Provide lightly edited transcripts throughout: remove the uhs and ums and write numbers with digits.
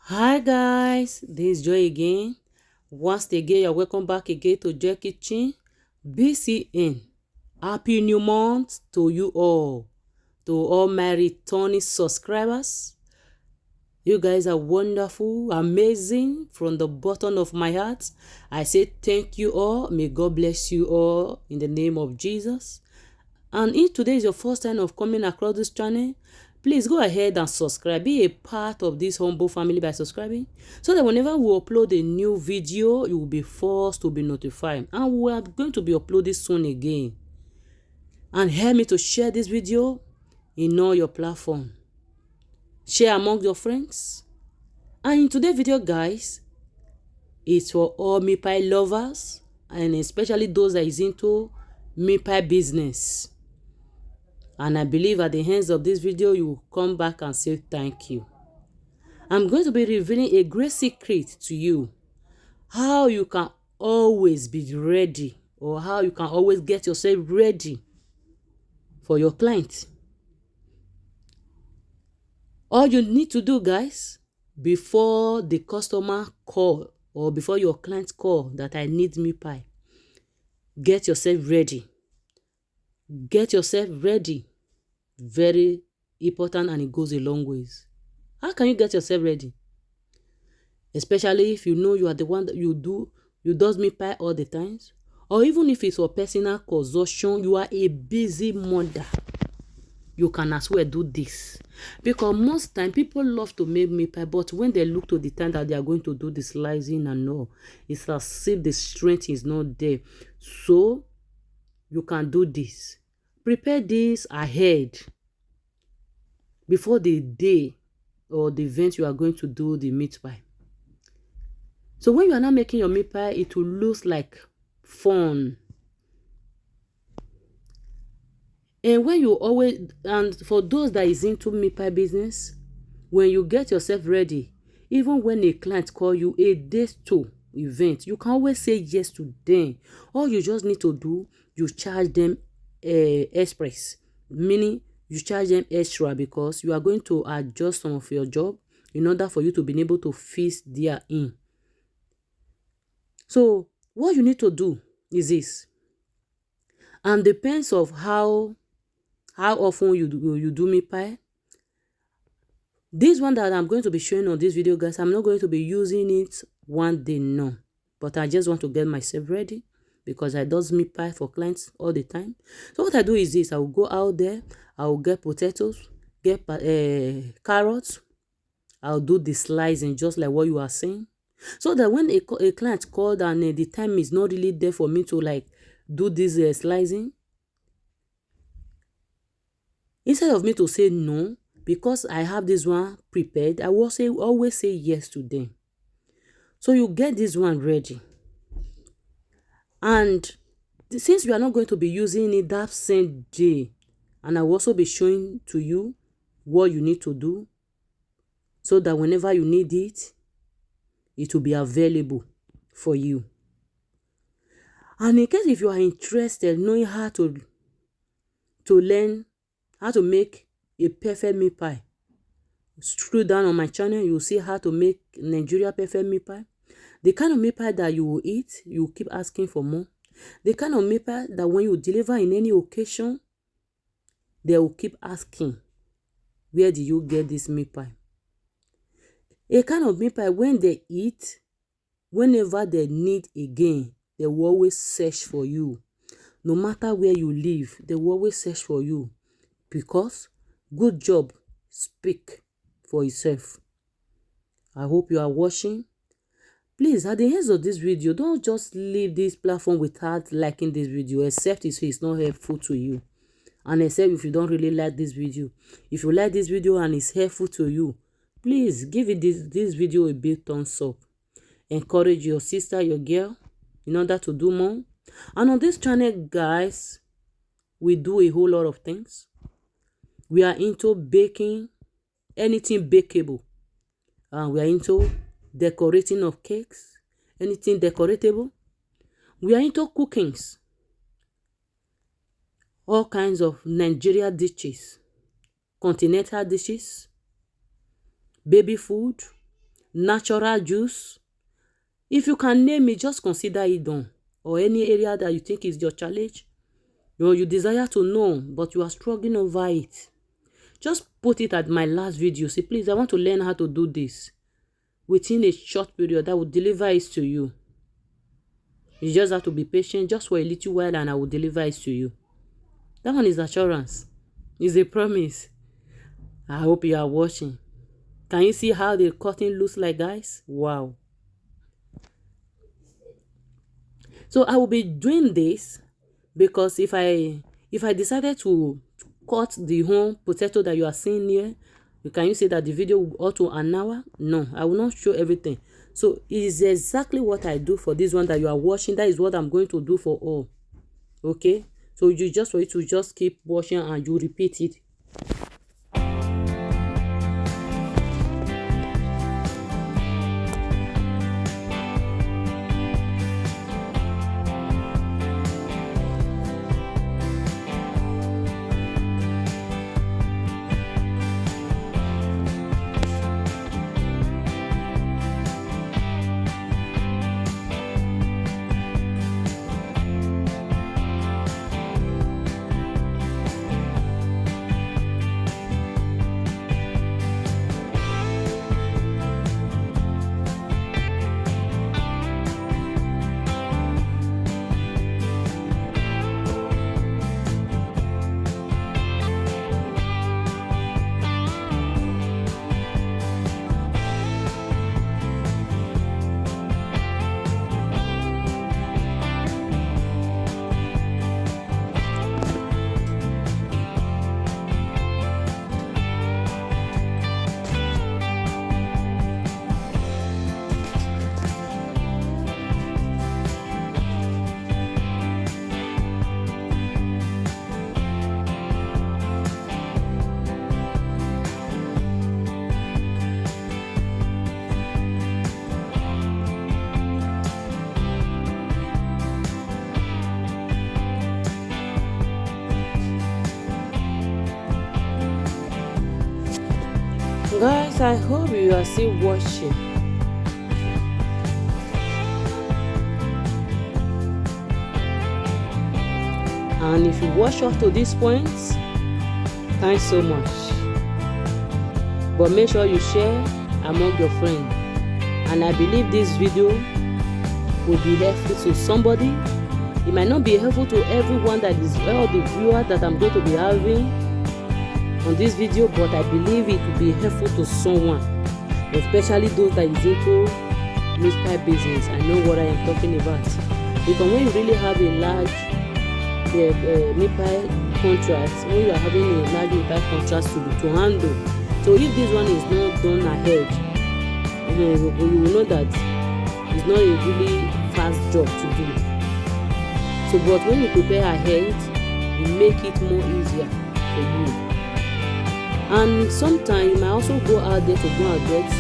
Hi guys, this is Joy again. Once again, you're welcome back again to Joy Kitchen. BCN. Happy new month to you all. To all my returning subscribers. You guys are wonderful, amazing from the bottom of my heart. I say thank you all. May God bless you all in the name of Jesus. And if today is your first time of coming across this channel, please go ahead and subscribe. Be a part of this humble family by subscribing, so that whenever we upload a new video, you will be forced to be notified. And we are going to be uploading soon again. And help me to share this video in all your platform. Share among your friends. And in today's video, guys, it's for all meat pie lovers, and especially those that is into meat pie business. And I believe at the end of this video, you will come back and say thank you. I'm going to be revealing a great secret to you. How you can always be ready, or how you can always get yourself ready for your client. All you need to do, guys, before the customer call or before your client call that I need meat pie, get yourself ready. Get yourself ready. Very important, and it goes a long ways. How can you get yourself ready? Especially if you know you are the one that you does meat pie all the times, or even if it's for personal consumption, you are a busy mother. You can as well do this, because most time people love to make meat pie, but when they look to the time that they are going to do the slicing and all, it's as if the strength is not there. So you can do this. Prepare this ahead before the day or the event you are going to do the meat pie. So when you are not making your meat pie, it will look like fun. And when you always, and for those that is into meat pie business, when you get yourself ready, even when a client call you a day to event, you can always say yes to them. All you just need to do, you charge them express, meaning you charge them extra, because you are going to adjust some of your job in order for you to be able to fit their in. So what you need to do is this, and depends of how often you do meat pie. This one that I'm going to be showing on this video, guys, I'm not going to be using it one day, no, but I just want to get myself ready, because I does meat pie for clients all the time. So what I do is this: I will go out there, I will get potatoes, get carrots, I'll do the slicing just like what you are saying, so that when a client called and the time is not really there for me to like do this slicing, instead of me to say no, because I have this one prepared, I will always say yes to them. So you get this one ready, and since you are not going to be using it that same day, and I will also be showing to you what you need to do, so that whenever you need it, it will be available for you. And in case if you are interested knowing how to learn how to make a perfect meat pie, scroll down on my channel, you will see how to make Nigeria perfect meat pie. The kind of meat pie that you will eat, you will keep asking for more. The kind of meat pie that when you deliver in any occasion, they will keep asking, where did you get this meat pie? A kind of meat pie when they eat, whenever they need again, they will always search for you. No matter where you live, they will always search for you, because good job speak for itself. I hope you are watching. Please, at the end of this video, don't just leave this platform without liking this video, except if it's not helpful to you, and except if you don't really like this video. If you like this video and it's helpful to you, please give it this video a big thumbs up. Encourage your sister, your girl, in order to do more. And on this channel, guys, we do a whole lot of things. We are into baking, anything bakeable. We are into decorating of cakes, anything decoratable. We are into cookings, all kinds of Nigeria dishes, continental dishes, baby food, natural juice. If you can name it, just consider it done. Or any area that you think is your challenge, you desire to know, but you are struggling over it. Just put it at my last video. Say, please, I want to learn how to do this. Within a short period, I will deliver it to you. You just have to be patient just for a little while and I will deliver it to you. That one is assurance. It's a promise. I hope you are watching. Can you see how the cutting looks like, guys? Wow. So I will be doing this because if I decided to cut the whole potato that you are seeing here, can you say that the video will go to an hour? No, I will not show everything. So it is exactly what I do for this one that you are watching. That is what I'm going to do for all. Okay, so you just for you to just keep watching and you repeat it. Guys, I hope you are still watching. And if you watch up to this point, thanks so much. But make sure you share among your friends. And I believe this video will be helpful to somebody. It might not be helpful to everyone that is all the viewers that I'm going to be having on this video, but I believe it will be helpful to someone, especially those that is into meatpie business. I know what I am talking about. Because when you really have a large meatpie contract, when you are having a large meatpie contract to handle, so if this one is not done ahead, you will know that it's not a really fast job to do. So, but when you prepare ahead, you make it more easier for you. And sometimes you might also go out there to go and get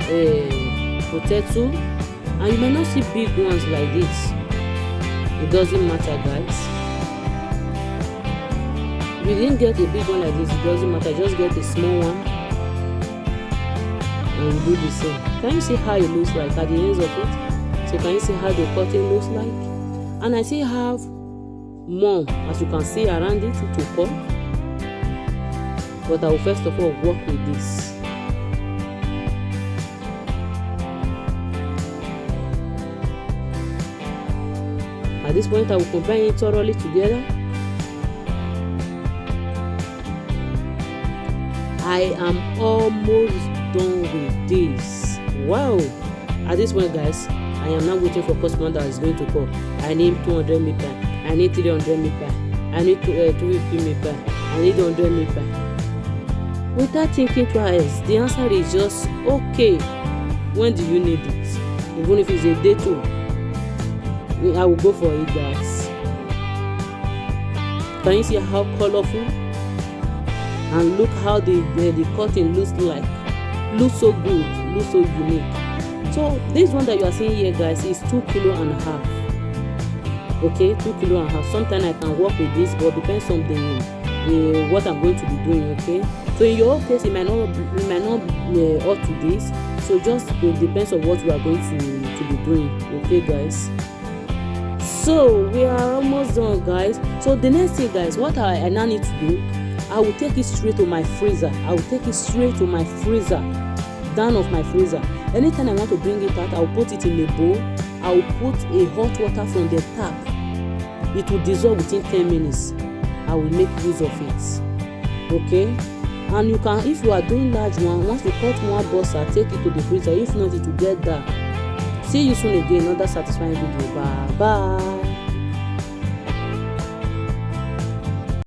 a potato, and you might not see big ones like this. It doesn't matter, guys. If you didn't get a big one like this, it doesn't matter. Just get a small one and you do the same. Can you see how it looks like at the ends of it? So can you see how the cutting looks like? And I still have more, as you can see around it, to cut. But I will first of all work with this. At this point, I will combine it thoroughly together. I am almost done with this. Wow! At this point, guys, I am now waiting for customer that is going to call. I need 200 meatpie. I need 300 meatpie. I need 250 meatpie. I need 100 meatpie. Without thinking twice, the answer is just okay. When do you need it? Even if it's a day too, I will go for it, guys. Can you see how colorful? And look how the cutting looks like. Looks so good, looks so unique. So this one that you are seeing here, guys, is 2.5 kg. Okay, 2.5 kg. Sometimes I can work with this, but depends on the what I'm going to be doing. Okay, So in your own case, it might not up to this. So just it depends on what we are going to be doing. Okay, guys. So we are almost done, guys. So the next thing, guys, what I now need to do, I will take it straight to my freezer. Down of my freezer. Anytime I want to bring it out, I will put it in a bowl. I will put a hot water from the tap. It will dissolve within 10 minutes. I will make use of it. Okay, and you can, if you are doing large one, once you cut one bossa, take it to the freezer. If not, it will get dark. See you soon again, another satisfying video. Bye bye.